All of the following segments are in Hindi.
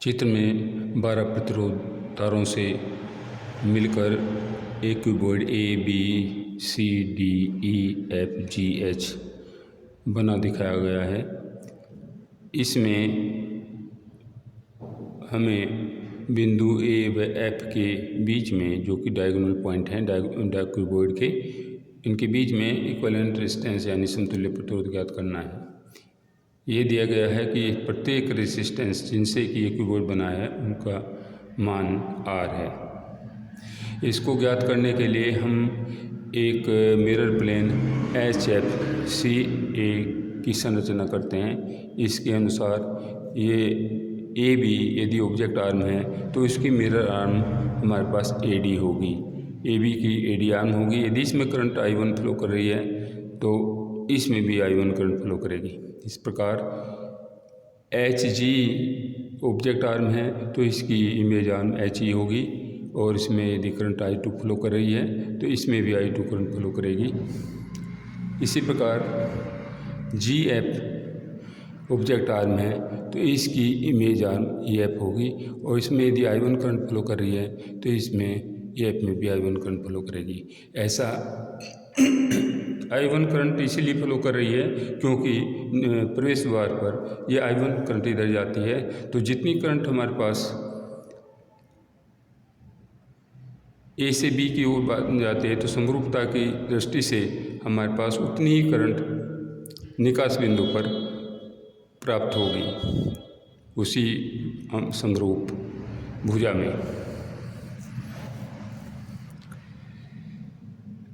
चित्र में 12 प्रतिरोध तारों से मिलकर एक क्यूबॉइड ABCDEFGH बना दिखाया गया है। इसमें हमें बिंदु A व F के बीच में, जो कि डायगोनल पॉइंट हैं क्यूबॉइड के, इनके बीच में इक्विवेलेंट रेजिस्टेंस यानी समतुल्य प्रतिरोध ज्ञात करना है। ये दिया गया है कि प्रत्येक रेजिस्टेंस जिनसे कि ये क्यूबॉइड बना है उनका मान R है। इसको ज्ञात करने के लिए हम एक मिरर प्लेन HFCA की संरचना करते हैं। इसके अनुसार ये AB यदि ऑब्जेक्ट आर्म है तो इसकी मिरर आर्म हमारे पास AD होगी, AB की AD आर्म होगी। यदि इसमें करंट I1 फ्लो कर रही है तो इसमें भी I1 करंट फ्लो करेगी। इस प्रकार HG ऑब्जेक्ट आर्म है तो इसकी इमेज आर्म HE होगी, और इसमें यदि करंट I2 फ्लो कर रही है तो इसमें भी I2 करंट फ्लो करेगी। इसी प्रकार GF ऑब्जेक्ट आर्म है तो इसकी इमेज आर्म EF होगी, और इसमें यदि I1 करंट फ्लो कर रही है तो इसमें EF में भी I1 करंट फ्लो करेगी। ऐसा I1 करंट इसीलिए फ्लो कर रही है क्योंकि प्रवेश द्वार पर यह I1 करंट इधर जाती है, तो जितनी करंट हमारे पास A से B की ओर जाती है तो समरूपता की दृष्टि से हमारे पास उतनी ही करंट निकास बिंदु पर प्राप्त होगी उसी समरूप भुजा में।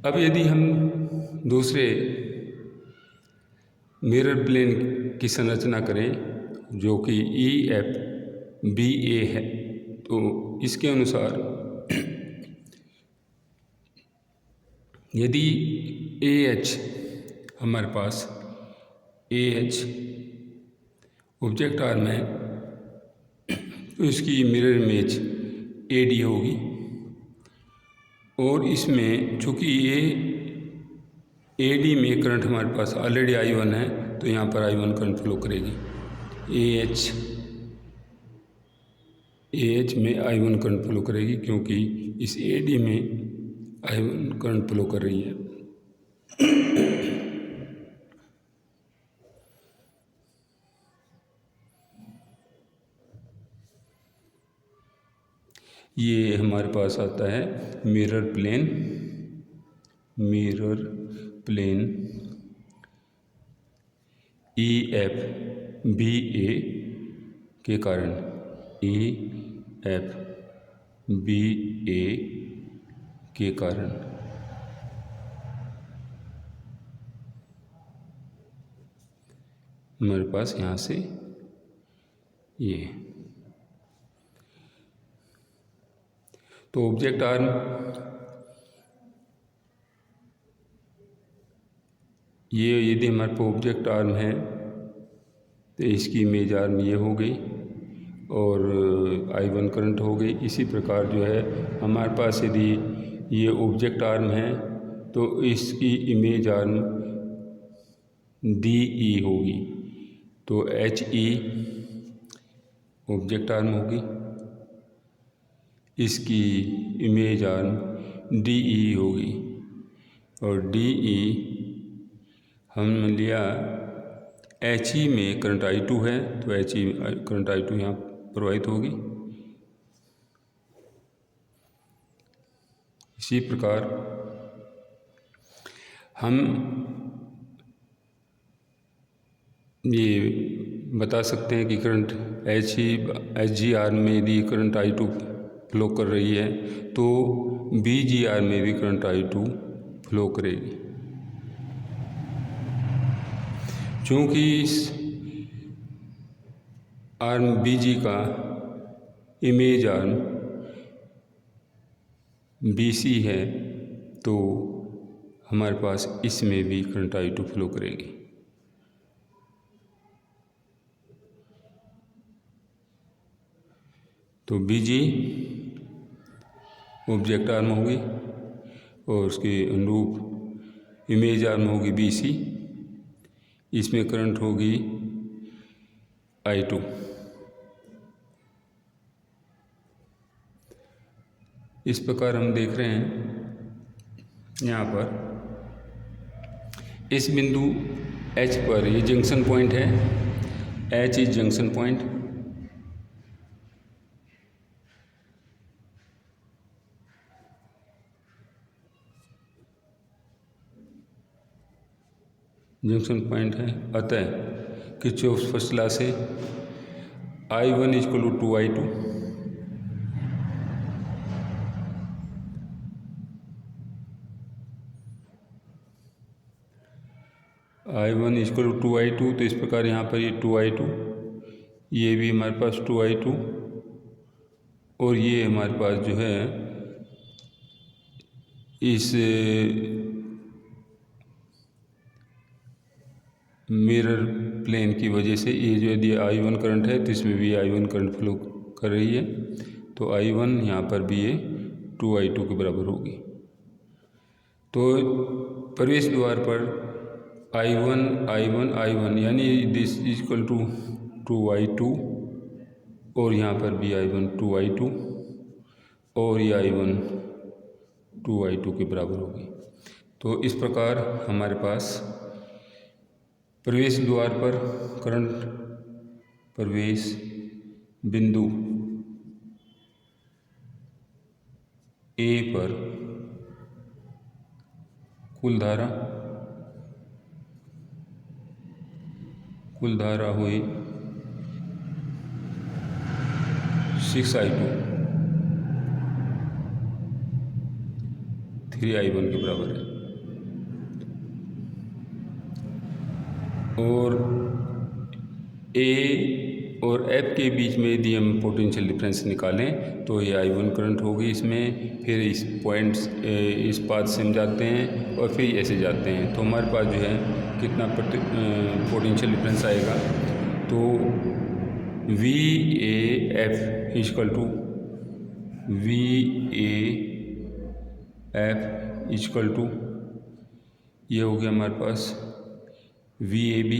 अब यदि हम दूसरे मिरर प्लेन की संरचना करें जो कि EFBA है, तो इसके अनुसार यदि AH हमारे पास AH ऑब्जेक्ट आर्म है तो इसकी मिरर इमेज AD होगी, और इसमें चूँकि ये AD में करंट हमारे पास ऑलरेडी I1 है तो यहाँ पर I1 करंट फ्लो करेगी। AH में I1 करंट फ्लो करेगी क्योंकि इस AD में I1 करंट फ्लो कर रही है। ये हमारे पास आता है मिरर प्लेन EFBA के कारण हमारे पास यहाँ से ये, तो ऑब्जेक्ट आर्म ये यदि हमारे पास ऑब्जेक्ट आर्म है तो इसकी इमेज आर्म ये हो गई और I1 करंट हो गई। इसी प्रकार जो है हमारे पास यदि ये ऑब्जेक्ट आर्म है तो इसकी इमेज आर्म DE होगी, तो HE ऑब्जेक्ट आर्म होगी, इसकी इमेज आर्म DE होगी, और DE हमने लिया HE में करंट I2 है तो HE करंट I2 यहाँ प्रवाहित होगी। इसी प्रकार हम ये बता सकते हैं कि करंट HG आर्म में यदि करंट I2 फ्लो कर रही है तो BG आर्म में भी करंट I2 फ्लो करेगी। चूँकि इस आर्म BG का इमेज आर्म BC है तो हमारे पास इसमें भी करंट I2 फ्लो करेगी। तो BG ऑब्जेक्ट आर्म होगी और उसके अनुरूप इमेज आर्म होगी BC, इसमें करंट होगी I2। इस प्रकार हम देख रहे हैं यहाँ पर इस बिंदु H पर ये जंक्शन पॉइंट है, H is junction point. Junction point है, अतः किरचॉफ फर्स्ट लॉ से I1 equal to 2I2 I1 equal to 2I2। तो इस प्रकार यहाँ पर ये 2I2, ये भी हमारे पास 2I2 और ये हमारे पास जो है इस मिरर प्लेन की वजह से ये जो यदि I1 करंट है तो इसमें भी I1 करंट फ्लो कर रही है, तो I1 यहाँ पर भी ये 2I2 के बराबर होगी। तो प्रवेश द्वार पर I1 यानी दिस इक्वल टू 2I2 और यहाँ पर भी I1 2I2 और ये I1 2I2 के बराबर होगी। तो इस प्रकार हमारे पास प्रवेश द्वार पर करंट प्रवेश बिंदु A पर कुल धारा हुई 6I2 3I1 के बराबर है। और A और F के बीच में यदि हम पोटेंशियल डिफरेंस निकालें तो ये I1 करंट होगी इसमें, फिर इस पॉइंट्स इस पाथ से हम जाते हैं और फिर ऐसे जाते हैं, तो हमारे पास जो है कितना पोटेंशियल डिफरेंस आएगा। तो VAF equal to VAF equal to ये हो गया हमारे पास VAB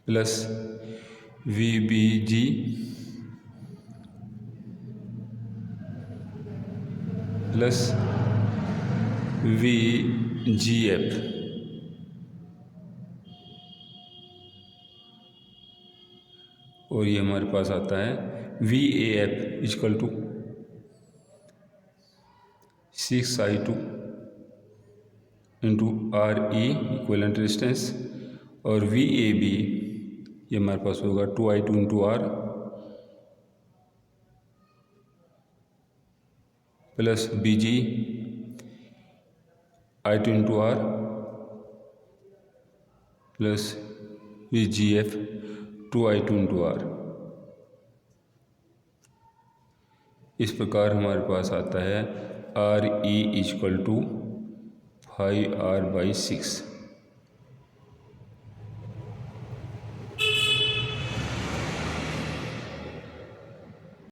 plus VBG plus VGF। और ये हमारे पास आता है VAF equal to 6I2 into RE equivalent resistance, और VAB ये हमारे पास होगा 2I2 into R plus BG I2 into R plus VGF 2I2 into R। इस प्रकार हमारे पास आता है RE इक्वल टू 5R/6।